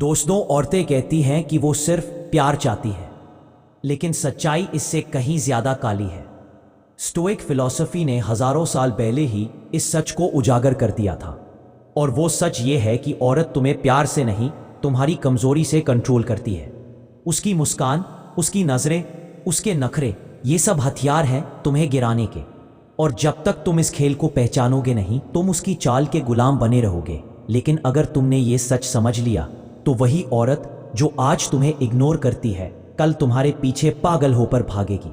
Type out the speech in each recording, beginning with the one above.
दोस्तों, औरतें कहती हैं कि वो सिर्फ प्यार चाहती है, लेकिन सच्चाई इससे कहीं ज्यादा काली है। स्टोइक फिलॉसफी ने हजारों साल पहले ही इस सच को उजागर कर दिया था। और वो सच ये है कि औरत तुम्हें प्यार से नहीं, तुम्हारी कमजोरी से कंट्रोल करती है। उसकी मुस्कान, उसकी नजरें, उसके नखरे, ये सब हथियार हैं तुम्हें गिराने के। और जब तक तुम इस खेल को पहचानोगे नहीं, तुम उसकी चाल के गुलाम बने रहोगे। लेकिन अगर तुमने ये सच समझ लिया, तो वही औरत जो आज तुम्हें इग्नोर करती है, कल तुम्हारे पीछे पागल होकर भागेगी।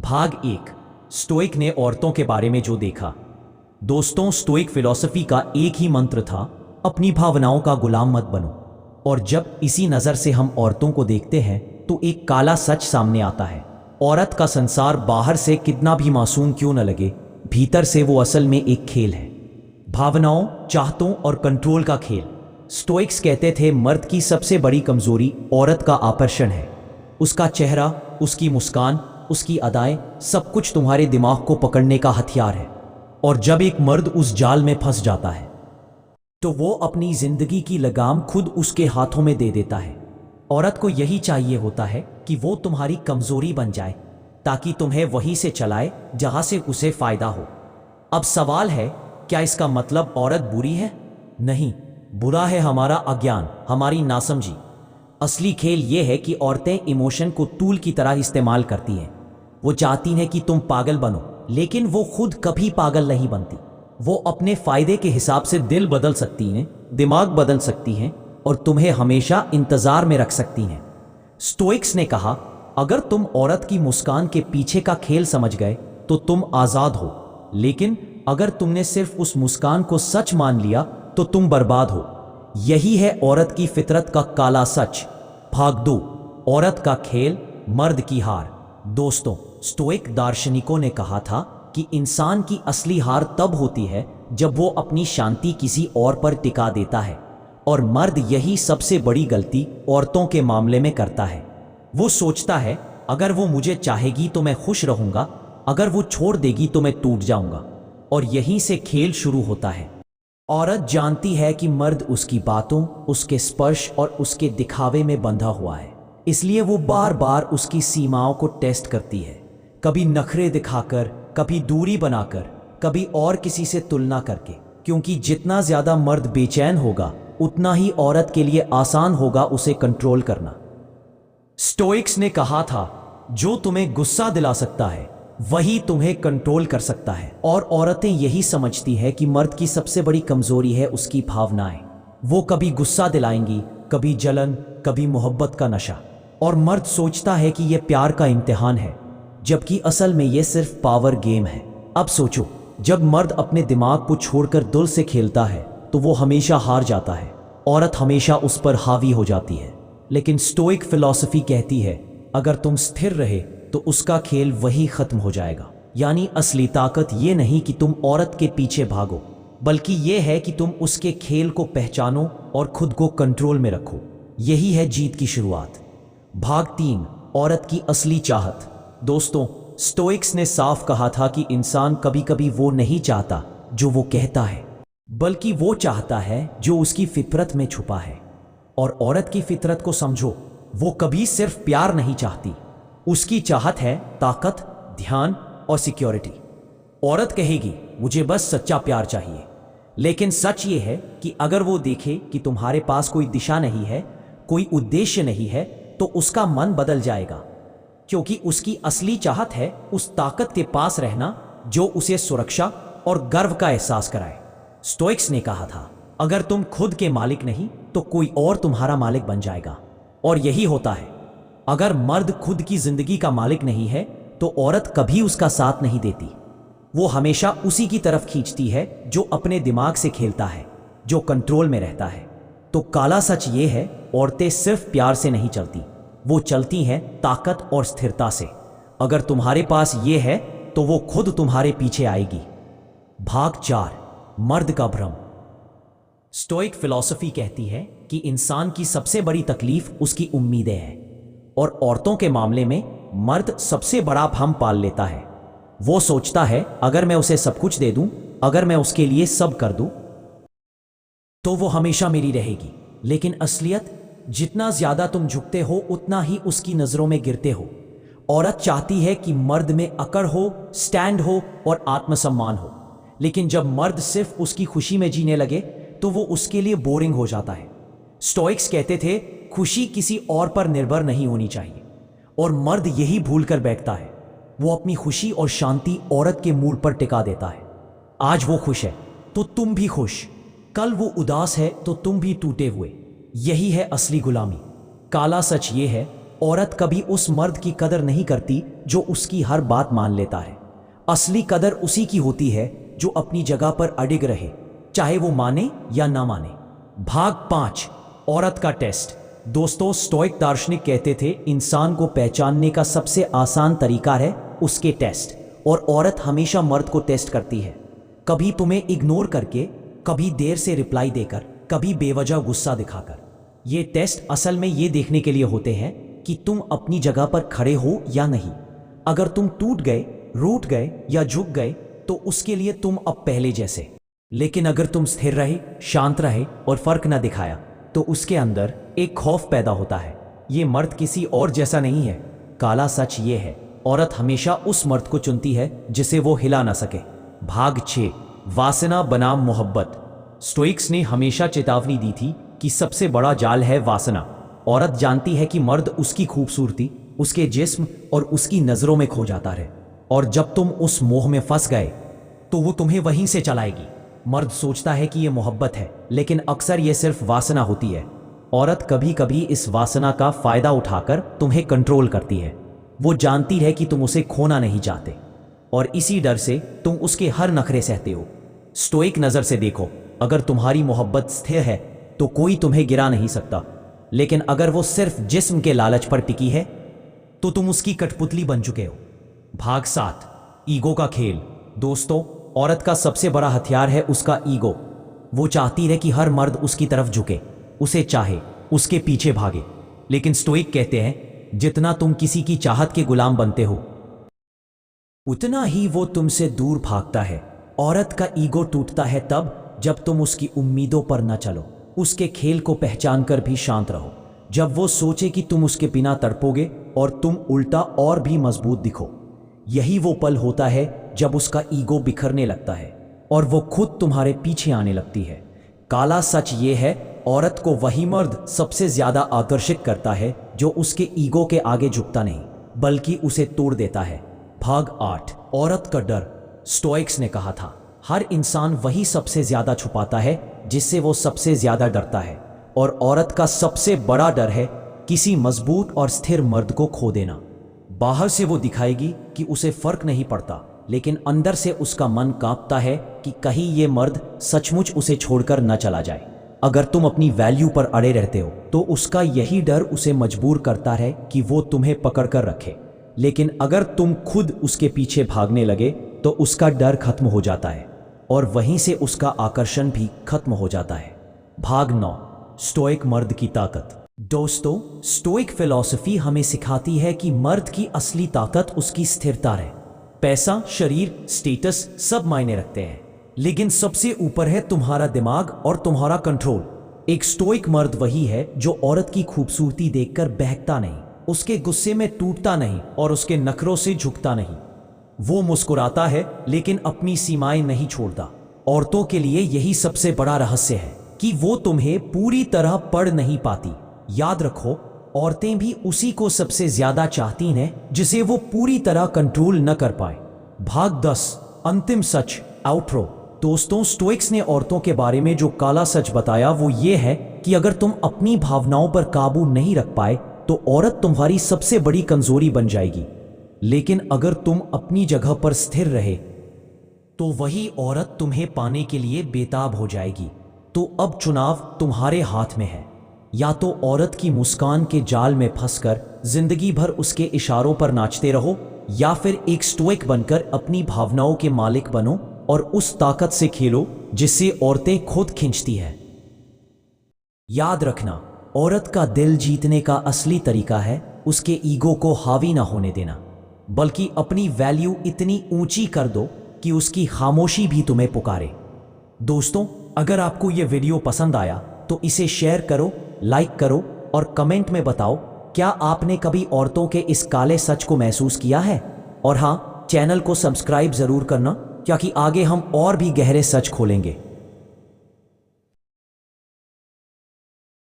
भाग 1, स्टोइक ने औरतों के बारे में जो देखा। दोस्तों, स्टोइक फिलॉसफी का एक ही मंत्र था, अपनी भावनाओं का गुलाम मत बनो। और जब इसी नजर से हम औरतों को देखते हैं, तो एक काला सच सामने आता है। औरत का संसार बाहर से कितना भी मासूम क्यों न लगे, भीतर से वो असल में एक खेल है। भावनाओं, चाहतों और कंट्रोल का खेल। स्टोइक्स कहते थे, मर्द की सबसे बड़ी कमजोरी औरत का आकर्षण है। उसका चेहरा, उसकी मुस्कान, उसकी अदाएं, सब कुछ तुम्हारे दिमाग को पकड़ने का हथियार है। और जब एक मर्द उस जाल में फंस जाता है, तो वो अपनी जिंदगी की लगाम खुद उसके हाथों में दे देता है। औरत को यही चाहिए होता है कि वो तुम्हारी कमजोरी बन जाए, ताकि तुम्हें वहीं से चलाए जहां से उसे फायदा हो। अब सवाल है, क्या इसका मतलब औरत बुरी है? नहीं, बुरा है हमारा अज्ञान, हमारी नासमझी। असली खेल यह है कि औरतें इमोशन को टूल की तरह इस्तेमाल करती हैं। वो चाहती हैं कि तुम पागल बनो, लेकिन वो खुद कभी पागल नहीं बनती। वो अपने फायदे के हिसाब से दिल बदल सकती हैं, दिमाग बदल सकती हैं और तुम्हें हमेशा इंतजार में रख सकती हैं। स्टोइक्स ने कहा, अगर तुम औरत की मुस्कान के पीछे का खेल समझ गए तो तुम आजाद हो, लेकिन अगर तुमने सिर्फ उस मुस्कान को सच मान लिया तो तुम बर्बाद हो। यही है औरत की फितरत का काला सच। भाग 2, औरत का खेल, मर्द की हार। दोस्तों, स्टोइक दार्शनिकों ने कहा था कि इंसान की असली हार तब होती है जब वो अपनी शांति किसी और पर टिका देता है। और मर्द यही सबसे बड़ी गलती औरतों के मामले में करता है। वो सोचता है, अगर वो मुझे चाहेगी तो मैं खुश रहूंगा, अगर वो छोड़ देगी तो मैं टूट जाऊंगा। और यहीं से खेल शुरू होता है। औरत जानती है कि मर्द उसकी बातों, उसके स्पर्श और उसके दिखावे में बंधा हुआ है, इसलिए वो बार बार उसकी सीमाओं को टेस्ट करती है। कभी नखरे दिखाकर, कभी दूरी बनाकर, कभी और किसी से तुलना करके। क्योंकि जितना ज्यादा मर्द बेचैन होगा, उतना ही औरत के लिए आसान होगा उसे कंट्रोल करना। स्टोइक्स ने कहा था, जो तुम्हें गुस्सा दिला सकता है वही तुम्हें कंट्रोल कर सकता है। और औरतें यही समझती है कि मर्द की सबसे बड़ी कमजोरी है उसकी भावनाएं। वो कभी गुस्सा दिलाएंगी, कभी जलन, कभी मोहब्बत का नशा। और मर्द सोचता है कि यह प्यार का इम्तिहान है, जबकि असल में यह सिर्फ पावर गेम है। अब सोचो, जब मर्द अपने दिमाग को छोड़कर दिल से खेलता है तो वो हमेशा हार जाता है। औरत हमेशा उस पर हावी हो जाती है। लेकिन स्टोइक फिलॉसफी कहती है, अगर तुम स्थिर रहे तो उसका खेल वही खत्म हो जाएगा। यानी असली ताकत ये नहीं कि तुम औरत के पीछे भागो, बल्कि यह है कि तुम उसके खेल को पहचानो और खुद को कंट्रोल में रखो। यही है जीत की शुरुआत। भाग 3, औरत की असली चाहत। दोस्तों, स्टोइक्स ने साफ कहा था कि इंसान कभी कभी वो नहीं चाहता जो वो कहता है, बल्कि वो चाहता है जो उसकी फितरत में छुपा है। और औरत की फितरत को समझो, वो कभी सिर्फ प्यार नहीं चाहती, उसकी चाहत है ताकत, ध्यान और सिक्योरिटी। औरत कहेगी, मुझे बस सच्चा प्यार चाहिए। लेकिन सच ये है कि अगर वो देखे कि तुम्हारे पास कोई दिशा नहीं है, कोई उद्देश्य नहीं है, तो उसका मन बदल जाएगा। क्योंकि उसकी असली चाहत है उस ताकत के पास रहना जो उसे सुरक्षा और गर्व का एहसास कराए। स्टोइक्स ने कहा था, अगर तुम खुद के मालिक नहीं तो कोई और तुम्हारा मालिक बन जाएगा। और यही होता है। अगर मर्द खुद की जिंदगी का मालिक नहीं है तो औरत कभी उसका साथ नहीं देती। वो हमेशा उसी की तरफ खींचती है जो अपने दिमाग से खेलता है, जो कंट्रोल में रहता है। तो काला सच ये है, औरतें सिर्फ प्यार से नहीं चलती, वो चलती हैं ताकत और स्थिरता से। अगर तुम्हारे पास ये है तो वो खुद तुम्हारे पीछे आएगी। भाग 4, मर्द का भ्रम। स्टोइक फिलॉसफी कहती है कि इंसान की सबसे बड़ी तकलीफ उसकी उम्मीदें हैं। और औरतों के मामले में मर्द सबसे बड़ा भ्रम पाल लेता है। वो सोचता है, अगर मैं उसे सब कुछ दे दूं, अगर मैं उसके लिए सब कर दूं, तो वो हमेशा मेरी रहेगी। लेकिन असलियत जितना ज्यादा तुम झुकते हो उतना ही उसकी नजरों में गिरते हो। औरत चाहती है कि मर्द में अकड़ हो, स्टैंड हो और आत्मसम्मान हो, लेकिन जब मर्द सिर्फ उसकी खुशी में जीने लगे तो वो उसके लिए बोरिंग हो जाता है। स्टोइक्स कहते थे खुशी किसी और पर निर्भर नहीं होनी चाहिए, और मर्द यही भूल कर बैठता है। वो अपनी खुशी और शांति औरत के मूड पर टिका देता है। आज वो खुश है तो तुम भी खुश, कल वो उदास है तो तुम भी टूटे हुए। यही है असली गुलामी। काला सच ये है, औरत कभी उस मर्द की कदर नहीं करती जो उसकी हर बात मान लेता है। असली कदर उसी की होती है जो अपनी जगह पर अडिग रहे, चाहे वो माने या ना माने। भाग 5, औरत का टेस्ट। दोस्तों, स्टोइक दार्शनिक कहते थे इंसान को पहचानने का सबसे आसान तरीका है उसके टेस्ट, और औरत हमेशा मर्द को टेस्ट करती है। कभी तुम्हें इग्नोर करके, कभी देर से रिप्लाई देकर, कभी बेवजह गुस्सा दिखाकर। ये टेस्ट असल में ये देखने के लिए होते हैं कि तुम अपनी जगह पर खड़े हो या नहीं। अगर तुम टूट गए, रूठ गए या झुक गए तो उसके लिए तुम अब पहले जैसे। लेकिन अगर तुम स्थिर रहे, शांत रहे और फर्क न दिखाया तो उसके अंदर एक खौफ पैदा होता है। ये मर्द किसी और जैसा नहीं है। काला सच ये है, औरत हमेशा उस मर्द को चुनती है जिसे वो हिला ना सके। भाग 6, वासना बनाम मोहब्बत। स्टोइक्स ने हमेशा चेतावनी दी थी कि सबसे बड़ा जाल है वासना। औरत जानती है कि मर्द उसकी खूबसूरती, उसके जिस्म और उसकी नजरों में खो जाता है, और जब तुम उस मोह में फंस गए तो वो तुम्हें वहीं से चलाएगी। मर्द सोचता है कि ये मोहब्बत है, लेकिन अक्सर ये सिर्फ वासना होती है। औरत कभी कभी इस वासना का फायदा उठाकर तुम्हें कंट्रोल करती है। वो जानती है कि तुम उसे खोना नहीं चाहते, और इसी डर से तुम उसके हर नखरे सहते हो। स्टोइक नजर से देखो, अगर तुम्हारी मोहब्बत स्थिर है तो कोई तुम्हें गिरा नहीं सकता, लेकिन अगर वो सिर्फ जिस्म के लालच पर टिकी है तो तुम उसकी कठपुतली बन चुके हो। भाग 7, ईगो का खेल। दोस्तों, औरत का सबसे बड़ा हथियार है उसका ईगो। वो चाहती है कि हर मर्द उसकी तरफ झुके, उसे चाहे, उसके पीछे भागे। लेकिन स्टोइक कहते हैं जितना तुम किसी की चाहत के गुलाम बनते हो उतना ही वो तुमसे दूर भागता है। औरत का ईगो टूटता है तब जब तुम उसकी उम्मीदों पर न चलो, उसके खेल को पहचान कर भी शांत रहो। जब वो सोचे कि तुम उसके बिना तड़पोगे और तुम उल्टा और भी मजबूत दिखो। यही वो पल होता है जब उसका ईगो बिखरने लगता है और वो खुद तुम्हारे पीछे आने लगती है। काला सच ये है, औरत को वही मर्द सबसे ज्यादा आकर्षित करता है जो उसके ईगो के आगे झुकता नहीं बल्कि उसे तोड़ देता है। भाग 8, औरत का डर। स्टोइक्स ने कहा था हर इंसान वही सबसे ज्यादा छुपाता है जिससे वो सबसे ज्यादा डरता है, और औरत का सबसे बड़ा डर है किसी मजबूत और स्थिर मर्द को खो देना। बाहर से वो दिखाएगी कि उसे फर्क नहीं पड़ता, लेकिन अंदर से उसका मन कांपता है कि कहीं ये मर्द सचमुच उसे छोड़कर न चला जाए। अगर तुम अपनी वैल्यू पर अड़े रहते हो तो उसका यही डर उसे मजबूर करता है कि वो तुम्हें पकड़ कर रखे। लेकिन अगर तुम खुद उसके पीछे भागने लगे तो उसका डर खत्म हो जाता है और वहीं से उसका आकर्षण भी खत्म हो जाता है। भाग 9, स्टोइक मर्द की ताकत। दोस्तों, स्टोइक फिलॉसफी हमें सिखाती है कि मर्द की असली ताकत उसकी स्थिरता है। पैसा, शरीर, स्टेटस सब मायने रखते हैं, लेकिन सबसे ऊपर है तुम्हारा दिमाग और तुम्हारा कंट्रोल। एक स्टोइक मर्द वही है जो औरत की खूबसूरती देखकर बहकता नहीं, उसके गुस्से में टूटता नहीं और उसके नखरों से झुकता नहीं। वो मुस्कुराता है लेकिन अपनी सीमाएं नहीं छोड़ता। औरतों के लिए यही सबसे बड़ा रहस्य है कि वो तुम्हें पूरी तरह पढ़ नहीं पाती। याद रखो, औरतें भी उसी को सबसे ज्यादा चाहती हैं जिसे वो पूरी तरह कंट्रोल न कर पाए। भाग 10, अंतिम सच, आउट्रो। दोस्तों, स्टोइक्स ने औरतों के बारे में जो काला सच बताया वो ये है कि अगर तुम अपनी भावनाओं पर काबू नहीं रख पाए तो औरत तुम्हारी सबसे बड़ी कमजोरी बन जाएगी, लेकिन अगर तुम अपनी जगह पर स्थिर रहे तो वही औरत तुम्हें पाने के लिए बेताब हो जाएगी। तो अब चुनाव तुम्हारे हाथ में है, या तो औरत की मुस्कान के जाल में फंसकर जिंदगी भर उसके इशारों पर नाचते रहो, या फिर एक स्टोइक बनकर अपनी भावनाओं के मालिक बनो और उस ताकत से खेलो जिससे औरतें खुद खींचती है। याद रखना, औरत का दिल जीतने का असली तरीका है उसके ईगो को हावी ना होने देना, बल्कि अपनी वैल्यू इतनी ऊंची कर दो कि उसकी खामोशी भी तुम्हें पुकारे। दोस्तों, अगर आपको यह वीडियो पसंद आया तो इसे शेयर करो, लाइक करो और कमेंट में बताओ, क्या आपने कभी औरतों के इस काले सच को महसूस किया है? और हाँ, चैनल को सब्सक्राइब ज़रूर करना, क्योंकि आगे हम और भी गहरे सच खोलेंगे।